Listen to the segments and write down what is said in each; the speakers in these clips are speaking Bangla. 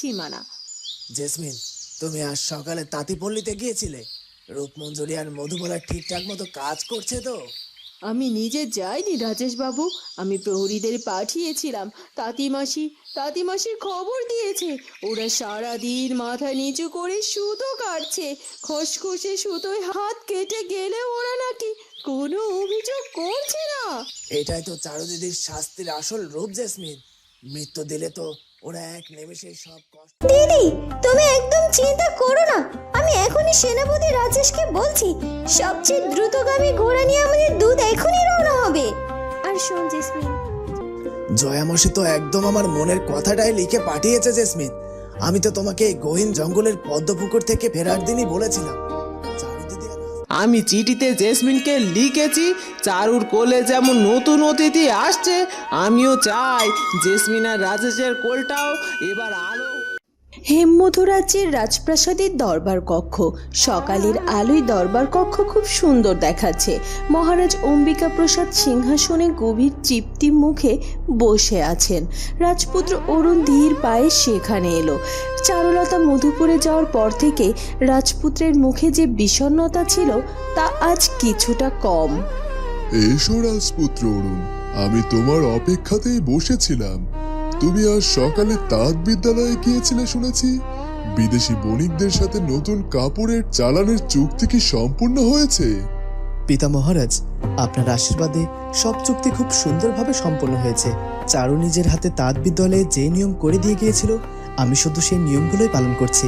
সীমানা। জেসমিন, তুমি আজ সকালে তাঁতিপল্লীতে গিয়েছিলে? রূপমঞ্জরি আর মধুবালা ঠিকঠাক মতো কাজ করছে তো? আমি নিজে যাইনি রাজেশ বাবু, আমি প্রহরীদের পাঠিয়েছিলাম। তাঁতিমাসির খবর দিয়েছে ওরা সারাদিন মাথা নিচু করে সুতো কাটছে। খসখসে সুতোয় হাত কেটে গেলে ওরা নাকি কোনো অভিযোগ করছে না। এটাই তো চারু দিদির শাস্তির আসল রূপ জেসমিন। মৃত্যু দিলে তো ওরা এক নিমেষে সব কষ্ট। দিদি, তুমি একদম চিন্তা করো না, আমি এখনই সেনাপতি রাজেশকে বলছি সবচেয়ে দ্রুতগামী ঘোড়া নিয়ে আমাদের দুধ এখনই রওনা হবে। আর শোন জেসমিন, জয়ামশি তো একদম আমার মনের কথাটাই লিখে পাঠিয়েছে জেসমিন। আমি তো তোমাকে এই গহীন জঙ্গলের পদ্মপুকুর থেকে ফেরার দিনই বলেছিলাম। চারু দিদি আমি চিঠিতে জেসমিনকে লিখেছি চারুর কোলে যেমন নতুন অতিথি আসছে, আমিও চাই জেসমিন আর রাজেশের কোলটাও এবার আলো। হেমমধু রাজ্যের রাজপ্রাসাদের দরবার কক্ষ। সকালের আলোয় দরবার কক্ষ খুব সুন্দর দেখাচ্ছে। মহারাজ অম্বিকা প্রসাদ সিংহাসনে গভীর তৃপ্তি মুখে বসে আছেন। রাজপুত্র অরুণ ধীর পায়ে সেখানে এলো। চারুলতা মধুপুরে যাওয়ার পর থেকে রাজপুত্রের মুখে যে বিষণ্ণতা ছিল তা আজ কিছুটা কম। এসো রাজপুত্র অরুণ, আমি তোমার অপেক্ষাতেই বসেছিলাম। তুমি আজ সকালে তাঁত বিদ্যালয়ে গিয়েছিলে শুনেছি। বিদেশি বণিকদের সাথে নতুন কাপড়ের চালানের চুক্তি কি সম্পূর্ণ হয়েছে? পিতা মহারাজ, আপনার আশীর্বাদে সব চুক্তি খুব সুন্দরভাবে সম্পন্ন হয়েছে। চারু নিজের হাতে তাঁত বিদ্যালয়ে যে নিয়ম করে দিয়ে গিয়েছিল, আমি শুধু সেই নিয়মগুলোই পালন করছি।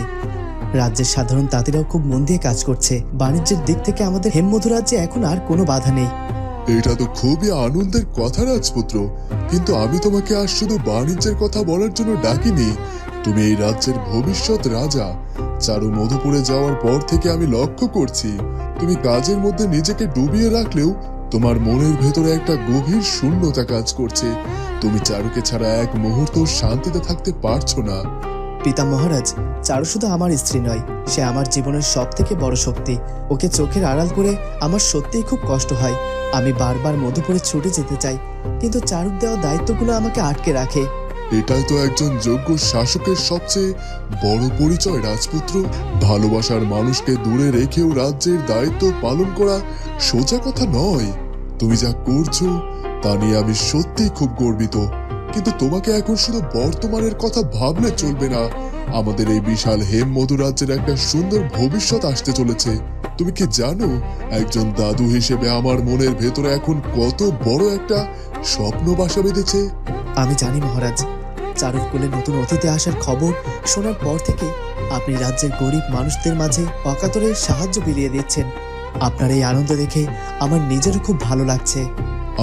রাজ্যের সাধারণ তাঁতিরাও খুব মন দিয়ে কাজ করছে। বাণিজ্যের দিক থেকে আমাদের হেমমধু রাজ্যে এখন আর কোনো বাধা নেই। এটা তো খুবই আনন্দের কথা রাজপুত্র, কিন্তু আমি তোমাকে আজ শুধু বাণিজ্যের কথা বলার জন্য ডাকিনি। তুমি এই রাজ্যের ভবিষ্যৎ রাজা। চারু মধুপুরে যাওয়ার পর থেকে আমি লক্ষ্য করছি তুমি কাজের মধ্যে নিজেকে ডুবিয়ে রাখলেও তোমার মনের ভেতরে একটা গভীর শূন্যতা কাজ করছে। তুমি চারুকে ছাড়া এক মুহূর্ত শান্তিতে থাকতে পারছো না। পিতা মহারাজ, চারু শুধু আমার স্ত্রী নয়, সে আমার জীবনের সব থেকে বড় শক্তি। ওকে চোখের আড়াল করে আমার সত্যিই খুব কষ্ট হয়। আমি বারবার মধুপুরে ছুটে যেতে চাই, কিন্তু চারুর দেওয়া দায়িত্বগুলো আমাকে আটকে রাখে। এটাই তো একজন যোগ্য শাসকের সবচেয়ে বড় পরিচয় রাজপুত্র। ভালোবাসার মানুষকে দূরে রেখেও রাজ্যের দায়িত্ব পালন করা সোজা কথা নয়। তুমি যা করছো তা নিয়ে আমি সত্যিই খুব গর্বিত, কিন্তু তোমাকে এখন শুধু বর্তমানের কথা ভাবলে চলবে না। আমাদের এই বিশাল হেমমধু রাজ্যের একটা সুন্দর ভবিষ্যৎ আসতে চলেছে। তুমি কি জানো একজন দাদু হিসেবে আমার মনের ভেতরে এখন কত বড় একটা স্বপ্ন বাসা বেঁধেছে? আমি জানি মহারাজ, চারুর কোলে নতুন অতিথি আসার খবর শোনার পর থেকে আপনি রাজ্যের গরিব মানুষদের মাঝে অকাতরে সাহায্য বিলিয়ে দিচ্ছেন। আপনার এই আনন্দ দেখে আমার নিজেরও খুব ভালো লাগছে।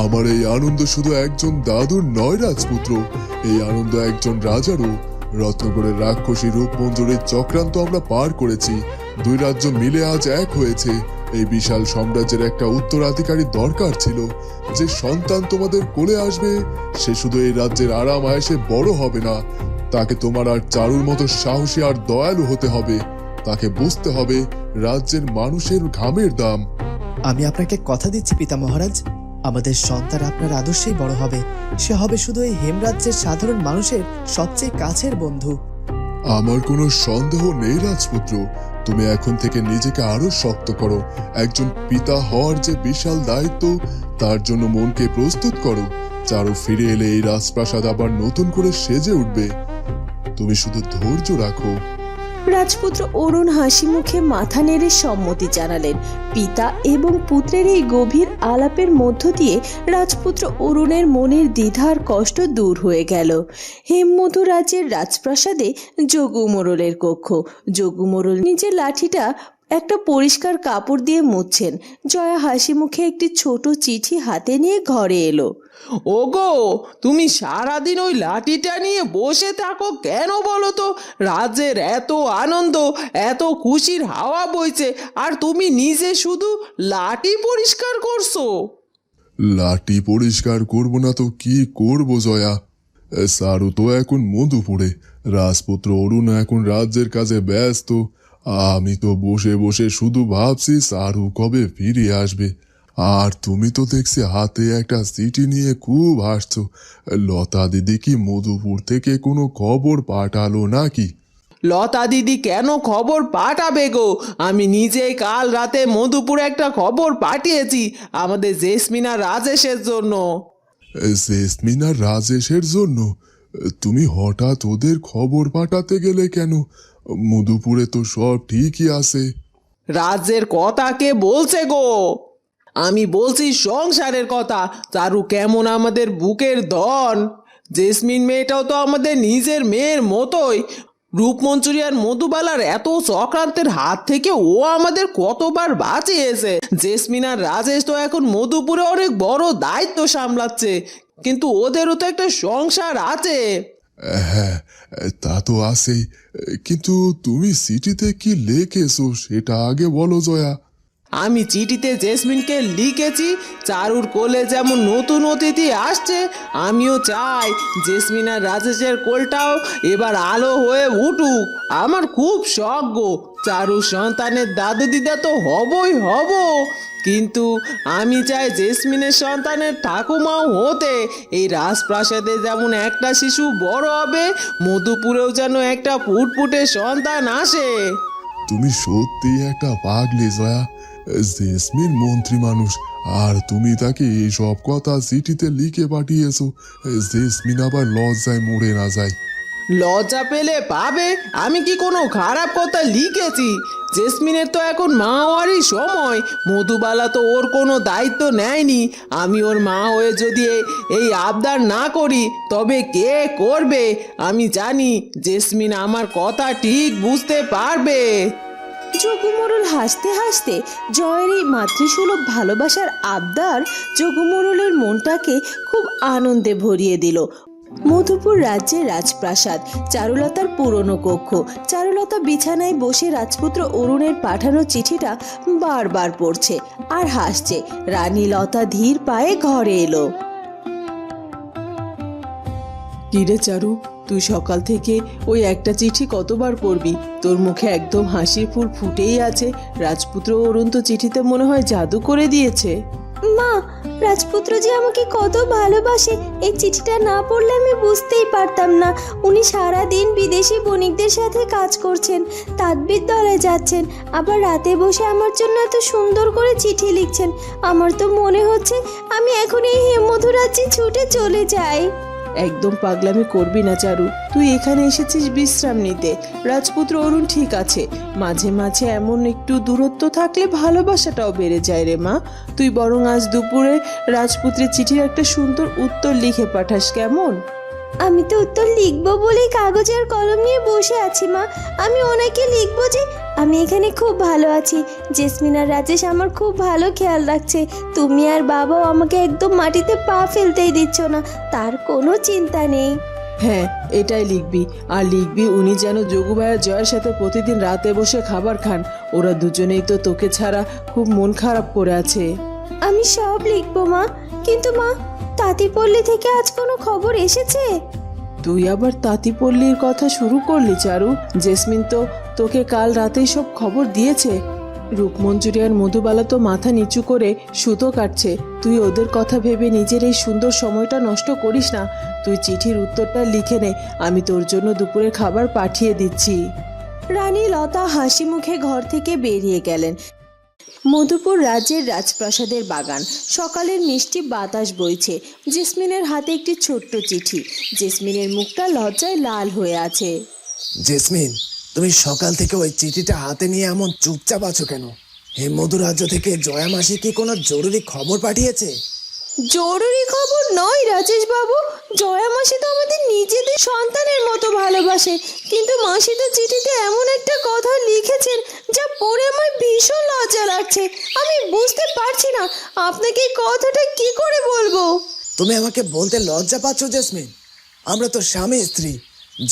আমার এই আনন্দ শুধু একজন দাদুর নয় রাজপুত্র, এই আনন্দ একজন রাজারও। রত্নগড়ের রাক্ষসী রূপমঞ্জরির চক্রান্ত আমরা পার করেছি। দুই রাজ্য মিলে আজ এক হয়েছে। এই বিশাল সাম্রাজ্যের একটা উত্তরাধিকারী দরকার ছিল। যে সন্তান তোমাদের কোলে আসবে সে শুধু এই রাজ্যের আরাম আয়েসে বড় হবে না, তাকে তোমার আর চারুর মতো সাহসী আর দয়ালু হতে হবে। তাকে বুঝতে হবে রাজ্যের মানুষের ঘামের দাম। আমি আপনাকে কথা দিচ্ছি পিতা মহারাজ, আমাদের সন্তান আপনার আদর্শেই বড় হবে। সে হবে শুধু এই হেমরাজ্যের সাধারণ মানুষের সবচেয়ে কাছের বন্ধু। আমার কোনো সন্দেহ নেই রাজপুত্র। তুমি এখন থেকে নিজেকে আরো শক্ত করো। একজন পিতা হওয়ার যে বিশাল দায়িত্ব, তার জন্য মনকে প্রস্তুত করো। চারু ফিরে এলে এই রাজপ্রাসাদ আবার নতুন করে সেজে উঠবে। তুমি শুধু ধৈর্য রাখো। রাজপুত্র অরুণ হাসি মুখে মাথা নেড়ে সম্মতি জানালেন। পিতা এবং পুত্রের এই গভীর আলাপের মধ্য দিয়ে রাজপুত্র অরুণের মনের দ্বিধার কষ্ট দূর হয়ে গেল। হেমমধু রাজ্যের রাজপ্রাসাদে যোগু মোড়লের কক্ষ। যোগু মোড়ল নিজের লাঠিটা একটা পরিষ্কার কাপড় দিয়ে মুছছেন। জয়া হাসি মুখে একটি ছোট চিঠি হাতে নিয়ে ঘরে এলো। ওগো, তুমি সারাদিন ওই লাঠিটা নিয়ে বসে থাকো কেন বলো তো? রাজ্যের এত আনন্দ, এত খুশির হাওয়া বইছে, আর তুমি নিজে শুধু লাঠি পরিষ্কার করছো। লাঠি পরিষ্কার করব না তো কি করব জয়া? সারু তো এখন মধুপুরে, রাজপুত্র অরুণ এখন রাজ্যের কাজে ব্যস্ত। আমি তো বসে বসে শুধু ভাবছি সারু কবে ফিরে আসবে। আর তুমি তো দেখছি হাতে একটা চিঠি নিয়ে খুব হাসছো। লতা দিদি কি মধুপুর থেকে কোনো খবর পাঠালো নাকি? লতা দিদি কেন খবর পাঠাবে গো? আমি নিজেই কাল রাতে মধুপুরে একটা খবর পাঠিয়েছি আমাদের জেসমিন আর রাজেশের জন্য। জেসমিন আর রাজেশের জন্য? তুমি হঠাৎ ওদের খবর পাঠাতে গেলে কেন? মধুপুরে তো সব ঠিকই আছে। রাজ্যের কথা কে বলছে গো? আমি বলছি সংসারের কথা। চারু কেমন আমাদের বুকের ধন। জেসমিন মেয়েটাও তো আমাদের নিজের মেয়ের মতোই। রূপমঞ্জুরি আর মধুবালার এত চক্রান্তের হাত থেকে ও আমাদের কতবার বাঁচিয়েছে। জেসমিন আর রাজেশ তো এখন মধুপুরে অনেক বড় দায়িত্ব সামলাচ্ছে, কিন্তু ওদেরও তো একটা সংসার আছে। হ্যাঁ, তা তো আছেই, কিন্তু তুমি চিঠিতে কি লিখেছো সেটা আগে বলো জয়া। আমি চিঠিতে জেসমিনকে লিখেছি, চারুর কোলে যেমন নতুন অতিথি আসছে, আমিও চাই জেসমিন আর রাজেশের কোলটাও এবার আলো হয়ে উঠুক। আমার খুব শখ গো, চারুর সন্তানের দাদু দিদা তো হবই হব, কিন্তু আমি চাই জেসমিনের সন্তানের ঠাকুমাও হতে। এই রাজপ্রাসাদে যেমন একটা শিশু বড় হবে, মধুপুরেও যেন একটা ফুটফুটে সন্তান আসে। তুমি সত্যি একটা পাগলি জয়া। জেসমিন মন্ত্রী মানুষ, আর তুমি তাকে এইসব কথা চিঠিতে লিখে পাঠিয়েছো। জেসমিন আবার লজ্জায় মরে না যায়। লজ্জা পেলে পাবে, আমি কি কোনো খারাপ কথা লিখেছি? জেসমিনের তো এখন মা হওয়ারই সময়। মধুবালা তো ওর কোনো দায়িত্ব নেয়নি। আমি ওর মা হয়ে যদি এই আবদার না করি তবে কে করবে? আমি জানি জেসমিন আমার কথা ঠিক বুঝতে পারবে। যোগুমোড়ল হাসতে হাসতে জয়ের এই মাতৃসুলভ ভালোবাসার আবদার যোগুমোড়লের মনটাকে খুব আনন্দে ভরিয়ে দিল। মধুপুর রাজ্যের রাজপ্রাসাদ, চারুলতার পুরনো কক্ষ। চারুলতা বিছানায় বসে রাজপুত্র অরুণের পাঠানো চিঠিটা বারবার পড়ছে আর হাসছে। রানী লতা ধীর পায়ে ঘরে এলো। কিরে চারু, তুই সকাল থেকে ওই একটা চিঠি কতবার পড়বি? তোর মুখে একদম হাসির ফুল ফুটেই আছে। রাজপুত্র অরুণ তো চিঠিতে মনে হয় জাদু করে দিয়েছে। মা, রাজপুত্র যে আমাকে কত ভালোবাসে এই চিঠিটা না পড়লে আমি বুঝতেই পারতাম না। উনি সারা দিন বিদেশি বণিকদের সাথে কাজ করছেন, তাঁতবিদ্যালয়ে যাচ্ছেন, আবার রাতে বসে আমার জন্য এত সুন্দর করে চিঠি লিখছেন। আমার তো মনে হচ্ছে আমি এখন এই হেমধু রাজ্যে ছুটে চলে যাই। একদম পাগলামি করবি না চারু, তুই এখানে এসেছিস বিশ্রাম নিতে। রাজপুত্র অরুণ ঠিক আছে, মাঝে মাঝে এমন একটু দূরত্ব থাকলে ভালোবাসাটাও বেড়ে যায় রে মা। তুই বরং আজ দুপুরে রাজপুত্রের চিঠির একটা সুন্দর উত্তর লিখে পাঠাস, কেমন? আমি তো উত্তর লিখবো বলেই কাগজ আর কলম নিয়ে বসে আছি মা। আমি ওনাকে লিখবো যে আমি এখানে খুব ভালো আছি, জেসমিন আর রাজেশ আমার খুব ভালো খেয়াল রাখছে, তুমি আর বাবাও আমাকে একদম মাটিতে পা ফেলতেই দিচ্ছ না, তার কোনো চিন্তা নেই। হ্যাঁ, এটাই লিখবি। আর লিখবি উনি যেন যোগু ভাইয়ের জয়ের সাথে প্রতিদিন রাতে বসে খাবার খান। ওরা দুজনেই তো তোকে ছাড়া খুব মন খারাপ করে আছে। আমি সব লিখবো মা, কিন্তু মা, তাঁতিপল্লী থেকে আজ কোনো খবর এসেছে? তুই আবার তাঁতিপল্লীর কথা শুরু করলি চারু? জেসমিন তো তোকে কাল রাতেই সব খবর দিয়েছে। রূপমঞ্জুরি আর মধুবালা তো মাথা নিচু করে সুতো কাটছে। তুই ওদের কথা ভেবে নিজের এই সুন্দর সময়টা নষ্ট করিস না। তুই চিঠির উত্তরটা লিখে নে, আমি তোর জন্য দুপুরে খাবার পাঠিয়ে দিচ্ছি। রানী লতা হাসি মুখে ঘর থেকে বেরিয়ে গেলেন। মধুপুর রাজ্যের রাজপ্রাসাদের বাগান, সকালের মিষ্টি বাতাস বইছে। জেসমিনের হাতে একটি ছোট্ট চিঠি। জেসমিনের মুখটা লজ্জায় লাল হয়ে আছে। জেসমিন, তুমি সকাল থেকে ওই চিঠিটা হাতে নিয়ে এমন চুপচাপ আছো কেন? হেমধু রাজ্য থেকে জয়া মাসি কি কোনো জরুরি খবর পাঠিয়েছে? জরুরি খবর নয় রাজেশ বাবু, জয়া মাসি তো আমাদের নিজেদের সন্তানের মতো ভালোবাসে, কিন্তু মাসি তো চিঠিতে এমন একটা কথা লিখেছেন যা পড়ে আমার ভীষণ লজ্জা লাগছে। আমি বুঝতে পারছি না আপনাকে এই কথাটা কি করে বলবো। তুমি আমাকে বলতে লজ্জা পাচ্ছ জেসমিন? আমরা তো স্বামী স্ত্রী।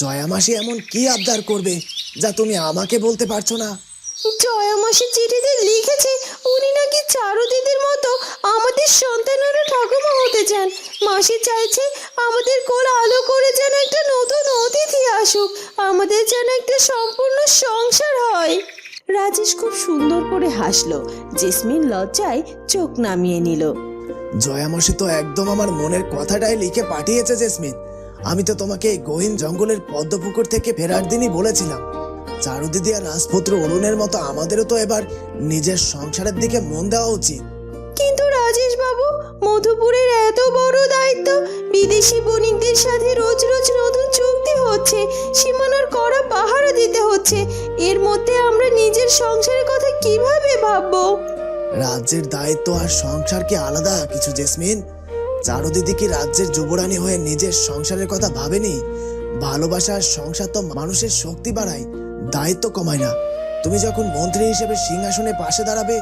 জয়া মাসি এমন কি আবদার করবে যা তুমি আমাকে বলতে পারছো না? জয়া মাসি চিঠিতে লিখেছে উনি নাকি চারু দিদির মতো আমাদের সন্তানেরও ঠাকুমা হতে চান। মাসি চাইছে আমাদের কোল আলো করে যেন একটা নতুন অতিথি আসুক, আমাদের যেন একটা সম্পূর্ণ সংসার হয়। রাজেশ খুব সুন্দর করে হাসলো। জেসমিন লজ্জায় চোখ নামিয়ে নিল। জয়া মাসি তো একদম আমার মনের কথাটাই লিখে পাঠিয়েছে জেসমিন। আমি তো তোমাকে এই গহীন জঙ্গলের পদ্মপুকুর থেকে ফেরার দিনই বলেছিলাম চারু দিদি আর রাজপুত্র অরুণের মতো আমাদেরও তো এবার নিজের সংসারের দিকে মন দেওয়া উচিত। কিন্তু রাজেশ বাবু, মধুপুরের এত বড় দায়িত্ব, বিদেশি বণিকদের সাথে রোজ রোজ নতুন চুক্তি হচ্ছে, সীমানার কড়া পাহারা দিতে হচ্ছে, এর মধ্যে আমরা নিজের সংসারের কথা কিভাবে ভাববো? রাজ্যের দায়িত্ব আর সংসার কি আলাদা কিছু জেসমিন? চারু দিদি কি রাজ্যের যুবরানী হয়ে নিজের সংসারের কথা ভাবেনি? ভালোবাসার সংসার তো মানুষের শক্তি বাড়ায়, দায়িত্ব কমায় না। তুমি যখন মন্ত্রী হিসেবে সিংহাসনে পাশে দাঁড়াবে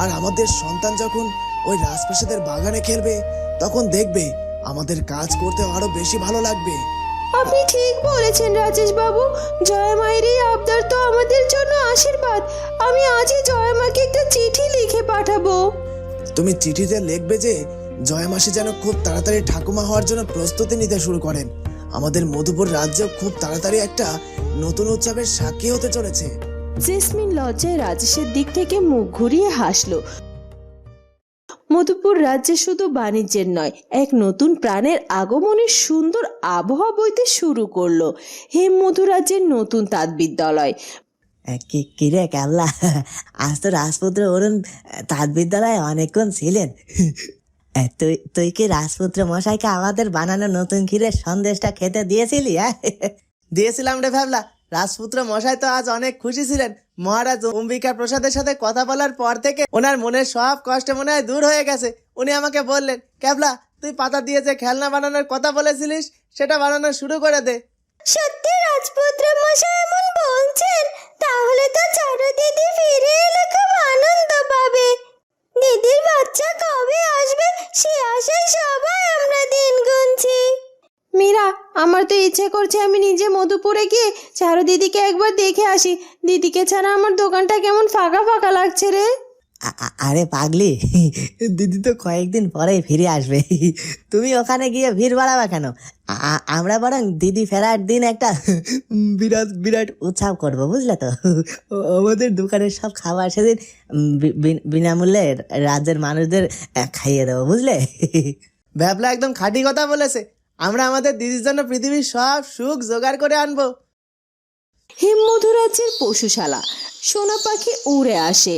আর আমাদের সন্তান যখন ওই রাজপ্রাসাদের বাগানে খেলবে, তখন দেখবে আমাদের কাজ করতে আরো বেশি ভালো লাগবে। আপনি ঠিক বলেছেন রাজেশ বাবু, জয়া মায়ের এই আবদার তো আমাদের জন্য আশীর্বাদ। আমি আজই জয়া মাকে একটা চিঠি লিখে পাঠাবো। তুমি চিঠিতে লিখবে যে জয়া মাসি যেন খুব তাড়াতাড়ি ঠাকুমা হওয়ার জন্য প্রস্তুতি নিতে শুরু করেন। আমাদের মধুপুর রাজ্যেও খুব তাড়াতাড়ি একটা নতুন উৎসবের সাক্ষী হতে চলেছে। জেসমিন লজ্জায় রাজেশের দিক থেকে মুখ ঘুরিয়ে হাসলো। মধুপুর রাজ্যে শুধু বাণিজ্যের নয়, এক নতুন প্রাণের আগমনের সুন্দর আবহাওয়া বইতে শুরু করলো হেমমধু রাজ্যের নতুন তাঁতবিদ্যালয়। কিরে ক্যাবলা, আজ তো রাজপুত্র অরুণ তাঁতবিদ্যালয়ে অনেকক্ষণ ছিলেন। তুই কি রাজপুত্র মশাইকে আমাদের বানানো নতুন ক্ষীরের সন্দেশটা খেতে দিয়েছিলি? দিয়েছিলাম রে ভাবলা। রাজপুত্র মশাই তো আজ অনেক খুশি ছিলেন। মহারাজ অম্বিকা প্রসাদের সাথে কথা বলার পর থেকে ওনার মনের সব কষ্ট মনে হয় দূর হয়ে গেছে। উনি আমাকে বললেন, ক্যাবলা তুই পাতা দিয়ে যে খেলনা বানানোর কথা বলেছিলিস সেটা বানানো শুরু করে দে। সত্যি রাজপুত্র মশাই এমন বলছেন? তাহলে তো চারু দিদি ফিরে এলে খুব আনন্দ পাবে। দিদির বাচ্চা কবে আসবে সে আশায় সবাই আমরা দিন গুনছি। মীরা, আমার তো ইচ্ছে করছে আমি নিজে মধুপুরে গিয়ে চারু দিদিকে একবার দেখে আসি। দিদিকে ছাড়া আমার দোকানটা কেমন ফাঁকা ফাঁকা লাগছে রে। আরে পাগলি, দিদি তো কয়েকদিন পরেই ফিরে আসবে। তুমি ওখানে গিয়ে ভিড় বাড়াবা কেন? আমরা বরং দিদি ফেরার দিন একটা বিরাট বিরাট উৎসব করবো, বুঝলে তো? আমাদের দোকানের সব খাবার সেদিন বিনামূল্যে রাজ্যের মানুষদের খাইয়ে দেবো, বুঝলে? ভ্যাবলা একদম খাঁটি কথা বলেছে। আমরা আমাদের দিদির জন্য পৃথিবীর সব সুখ জোগাড় করে আনবো। হেমমধু রাজ্যের পশুশালা। সোনা পাখি উড়ে আসে।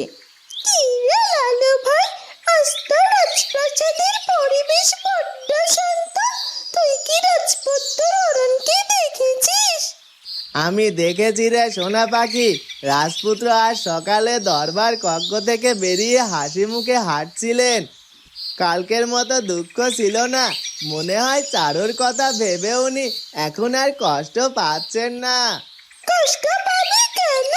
কি রে লালু ভাই, আজ তো রাজপ্রাসাদের পরিবেশ বড্ড শান্ত। তুই কি রাজপুত্র অরুণকে দেখেছিস? আমি দেখেছি রে সোনা পাখি। রাজপুত্র আজ সকালে দরবার কক্ষ থেকে বেরিয়ে হাসি মুখে হাঁটছিলেন। কালকের মতো দুঃখ ছিল না। মনে হয় চারুর কথা ভেবে উনি এখন আর কষ্ট পাচ্ছেন না। কষ্ট পাবে কেন?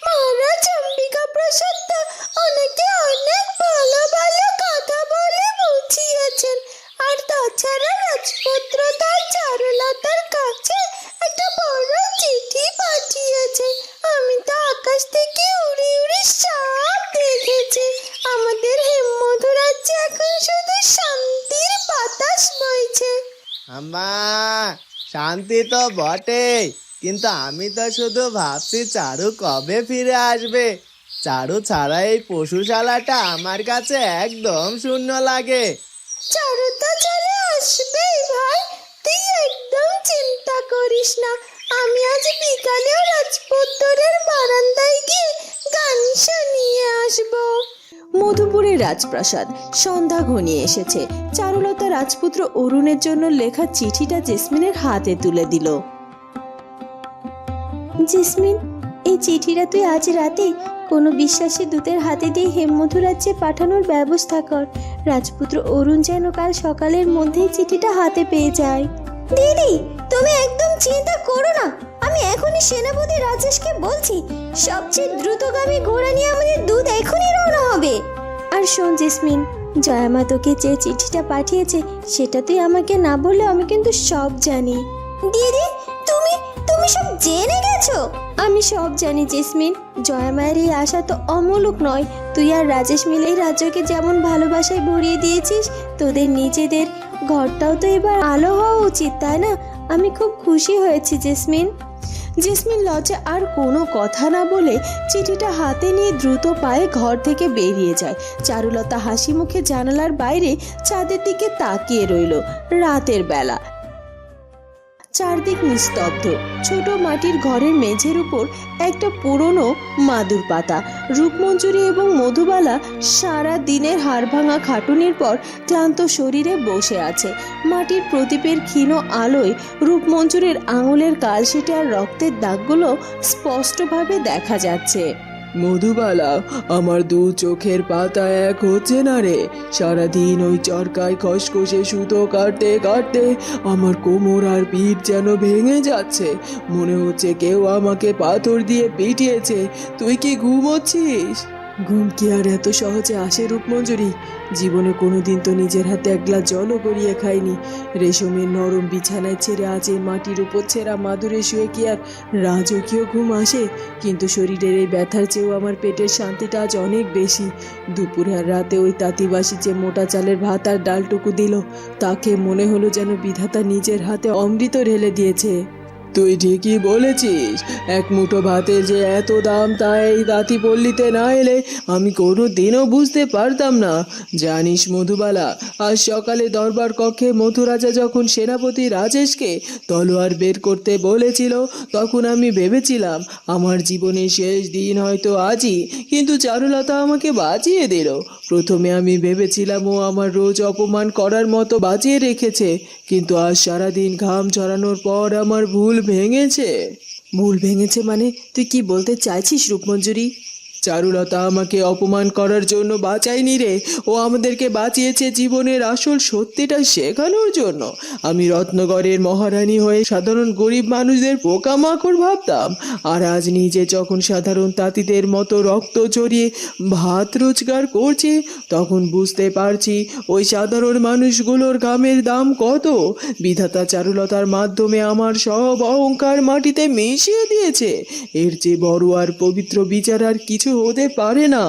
মহারাজ অম্বিকা প্রসাদ তো ওনাকে অনেক ভালো ভালো কথা বলে বুঝিয়েছেন। আর তাছাড়া রাজপুত্র তার চারুলতার কাছে একটা বড় চিঠি পাঠিয়েছে। আমি তো আকাশ থেকে উড়ে উড়ে সব দেখেছি। আমাদের হেমমধু রাজ্যে এখন শুধু শান্তির বাতাস বইছে। আম্মা, শান্তি তো বটেই, কিন্তু আমি তো শুধু ভাবছি চারু কবে ফিরে আসবে। চারু ছাড়া এই পশুশালাটা আমার কাছে একদম শূন্য লাগে। চারু তো চলে আসবেই ভাই, তুই একদম চিন্তা করিস না। আমি আজ বিকালেও রাজপুত্রের বারান্দায় গিয়ে গান শুনিয়ে আসবো। মধুপুরের রাজপ্রাসাদ। সন্ধ্যা ঘনিয়ে এসেছে। চারুলতা রাজপুত্র অরুণের জন্য লেখা চিঠিটা জেসমিনের হাতে তুলে দিল। জেসমিন, এই চিঠিটা তুই আজ রাতে কোনো বিশ্বাসী দূতের হাতে দিয়ে হেমমধু রাজ্যে পাঠানোর ব্যবস্থা কর। রাজপুত্র অরুণ যেন কাল সকালের মধ্যেই চিঠিটা হাতে পেয়ে যায়। দিদি, তুমি একদম চিন্তা করো না। আমি এখনই সেনাপতি রাজেশকে বলছি, সবচেয়ে দ্রুতগামী ঘোড়া নিয়ে আমাদের দূত এখনই রওনা হবে। আর শোন জেসমিন, জয়ামা তোকে যে চিঠিটা পাঠিয়েছে সেটা তুই আমাকে না বললে আমি কিন্তু সব জানি। দিদি, তুমি তুমি সব জেনে গেছো? আমি সব জানি জেসমিন। জয়ামায়ের এই আশা তো অমূলক নয়। তুই আর রাজেশ মিলে এই রাজ্যকে যেমন ভালোবাসায় ভরিয়ে দিয়েছিস, তোদের নিজেদের ঘরটাও তো এবার আলো হওয়া উচিত, তাই না? আমি খুব খুশি হয়েছি জেসমিন। জেসমিন লজ্জা আর কোনো কথা না বলে চিঠিটা হাতে নিয়ে দ্রুত পায়ে ঘর থেকে বেরিয়ে যায়। চারুলতা হাসি মুখে জানালার বাইরে চাঁদের দিকে তাকিয়ে রইল। রাতের বেলা চারদিক নিস্তব্ধ। ছোট মাটির ঘরের মেঝের উপর একটা পুরনো মাদুর পাতা। রূপমঞ্জুরি এবং মধুবালা সারা দিনের হাড়ভাঙা খাটুনির পর ক্লান্ত শরীরে বসে আছে। মাটির প্রদীপের ক্ষীণ আলোয় রূপমঞ্জুরির আঙুলের কালশিটে আর রক্তের দাগগুলো স্পষ্টভাবে দেখা যাচ্ছে। মধুবালা, আমার দু চোখের পাতা এক হচ্ছে না রে। সারাদিন ওই চরকায় খসখসে সুতো কাটতে কাটতে আমার কোমর আর পিঠ যেন ভেঙে যাচ্ছে। মনে হচ্ছে কেউ আমাকে পাথর দিয়ে পিটিয়েছে। তুই কি ঘুমোচ্ছিস? ঘুম কি আর এত সহজে আসে রূপমঞ্জুরি? জীবনে কোনোদিন তো নিজের হাতে এক গ্লাস জলও গড়িয়ে খাইনি। রেশমের নরম বিছানায় ছেড়ে আজ এই মাটির উপর ছেঁড়া মাদুরে শুয়ে কি আর রাজকীয় ঘুম আসে? কিন্তু শরীরের এই ব্যথার চেয়েও আমার পেটের শান্তিটা আজ অনেক বেশি। দুপুরে আর রাতে ওই তাঁতিবাসী যে মোটা চালের ভাত আর ডালটুকু দিল, তাকে মনে হলো যেন বিধাতা নিজের হাতে অমৃত ঢেলে দিয়েছে। তুই ঠিকই বলেছিস, এক মুঠো ভাতের যে এত দাম তা এই তাঁতি পল্লীতে না এলে আমি কোনো দিনও বুঝতে পারতাম না। জানিস মধুবালা, আজ সকালে দরবার কক্ষে মথুরাজা যখন সেনাপতি রাজেশকে তলোয়ার বের করতে বলেছিল, তখন আমি ভেবেছিলাম আমার জীবনের শেষ দিন হয়তো আজই। কিন্তু চারুলতা আমাকে বাঁচিয়ে দিল। প্রথমে আমি ভেবেছিলাম ও আমার রোজ অপমান করার মতো বাঁচিয়ে রেখেছে, কিন্তু আজ সারাদিন ঘাম ঝরানোর পর আমার ভুল ভেঙেছে। ভুল ভেঙেছে মানে তুই কি বলতে চাইছিস রূপমঞ্জুরি? চারুলতা আমাকে অপমান করার জন্য বাঁচায়নি রে, ও আমাদেরকে বাঁচিয়েছে জীবনের আসল সত্যিটা শেখানোর জন্য। আমি রত্নগরের মহারানী হয়ে সাধারণ গরিব মানুষদের পোকামাকড় ভাবতাম, আর আজ নিজে যখন সাধারণ তাঁতিদের মতো রক্ত ঝরিয়ে ভাত রোজগার করছি, তখন বুঝতে পারছি ওই সাধারণ মানুষগুলোর ঘামের দাম কত। বিধাতা চারুলতার মাধ্যমে আমার সব অহংকার মাটিতে মিশিয়ে দিয়েছে। এর চেয়ে বড় আর পবিত্র বিচার আর কিছু হতে পারে না।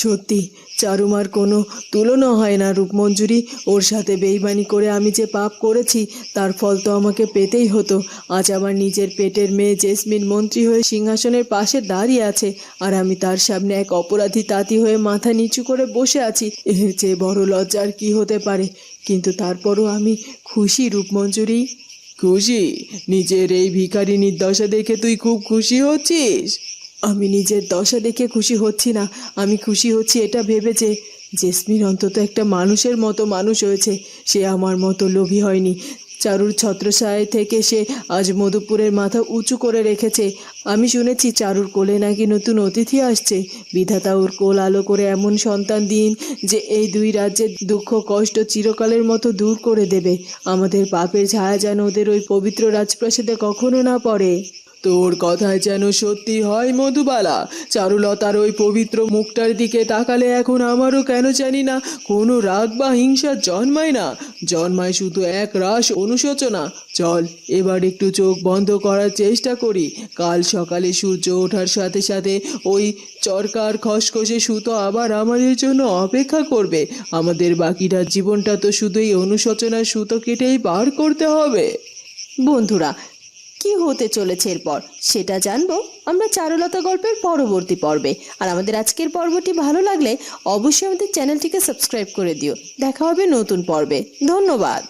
সত্যি চারুমার কোনো তুলনা হয় না রূপমঞ্জুরি। ওর সাথে বেইমানি করে আমি যে পাপ করেছি তার ফল তো আমাকে পেতেই হতো। আজ আমার নিজের পেটের মেয়ে জেসমিন মন্ত্রী হয়ে সিংহাসনের পাশে দাঁড়িয়ে আছে, আর আমি তার সামনে এক অপরাধী তাঁতি হয়ে মাথা নিচু করে বসে আছি। এর চেয়ে বড় লজ্জার কি হতে পারে? কিন্তু তারপরও আমি খুশি রূপমঞ্জুরি। খুশি? নিজের এই ভিখারিনীর দশা দেখে তুই খুব খুশি হচ্ছিস? আমি নিজের দশা দেখে খুশি হচ্ছি না, আমি খুশি হচ্ছি এটা ভেবে যে জেসমিন অন্তত একটা মানুষের মতো মানুষ হয়েছে। সে আমার মতো লোভী হয়নি। চারুর ছত্রছায়া থেকে সে আজ মধুপুরের মাথা উঁচু করে রেখেছে। আমি শুনেছি চারুর কোলে নাকি নতুন অতিথি আসছে। বিধাতা ওর কোল আলো করে এমন সন্তান দিন যে এই দুই রাজ্যের দুঃখ কষ্ট চিরকালের মতো দূর করে দেবে। আমাদের পাপের ছায়া যেন ওদের ওই পবিত্র রাজপ্রাসাদে কখনো না পড়ে। তোর কথায় যেন সত্যি হয় মধুবালা। চারুলতার ওই পবিত্র মুখটার দিকে তাকালে এখন আমারও কেন জানি না কোনো রাগ বা হিংসা জন্মায় না, জন্মায় শুধু এক রাশ অনুশোচনা। চল এবার একটু চোখ বন্ধ করার চেষ্টা করি। কাল সকালে সূর্য ওঠার সাথে সাথে ওই চরকার খসখসে সুতো আবার আমাদের জন্য অপেক্ষা করবে। আমাদের বাকিটা জীবনটা তো শুধু এই অনুশোচনার সুতো কেটেই পার করতে হবে। বন্ধুরা, কি হতে চলেছে এরপর সেটা জানবো আমরা চারুলতা গল্পের পরবর্তী পর্বে। আর আমাদের আজকের পর্বটি ভালো লাগলে অবশ্যই আমাদের চ্যানেলটিকে সাবস্ক্রাইব করে দিও। দেখা হবে নতুন পর্বে। ধন্যবাদ।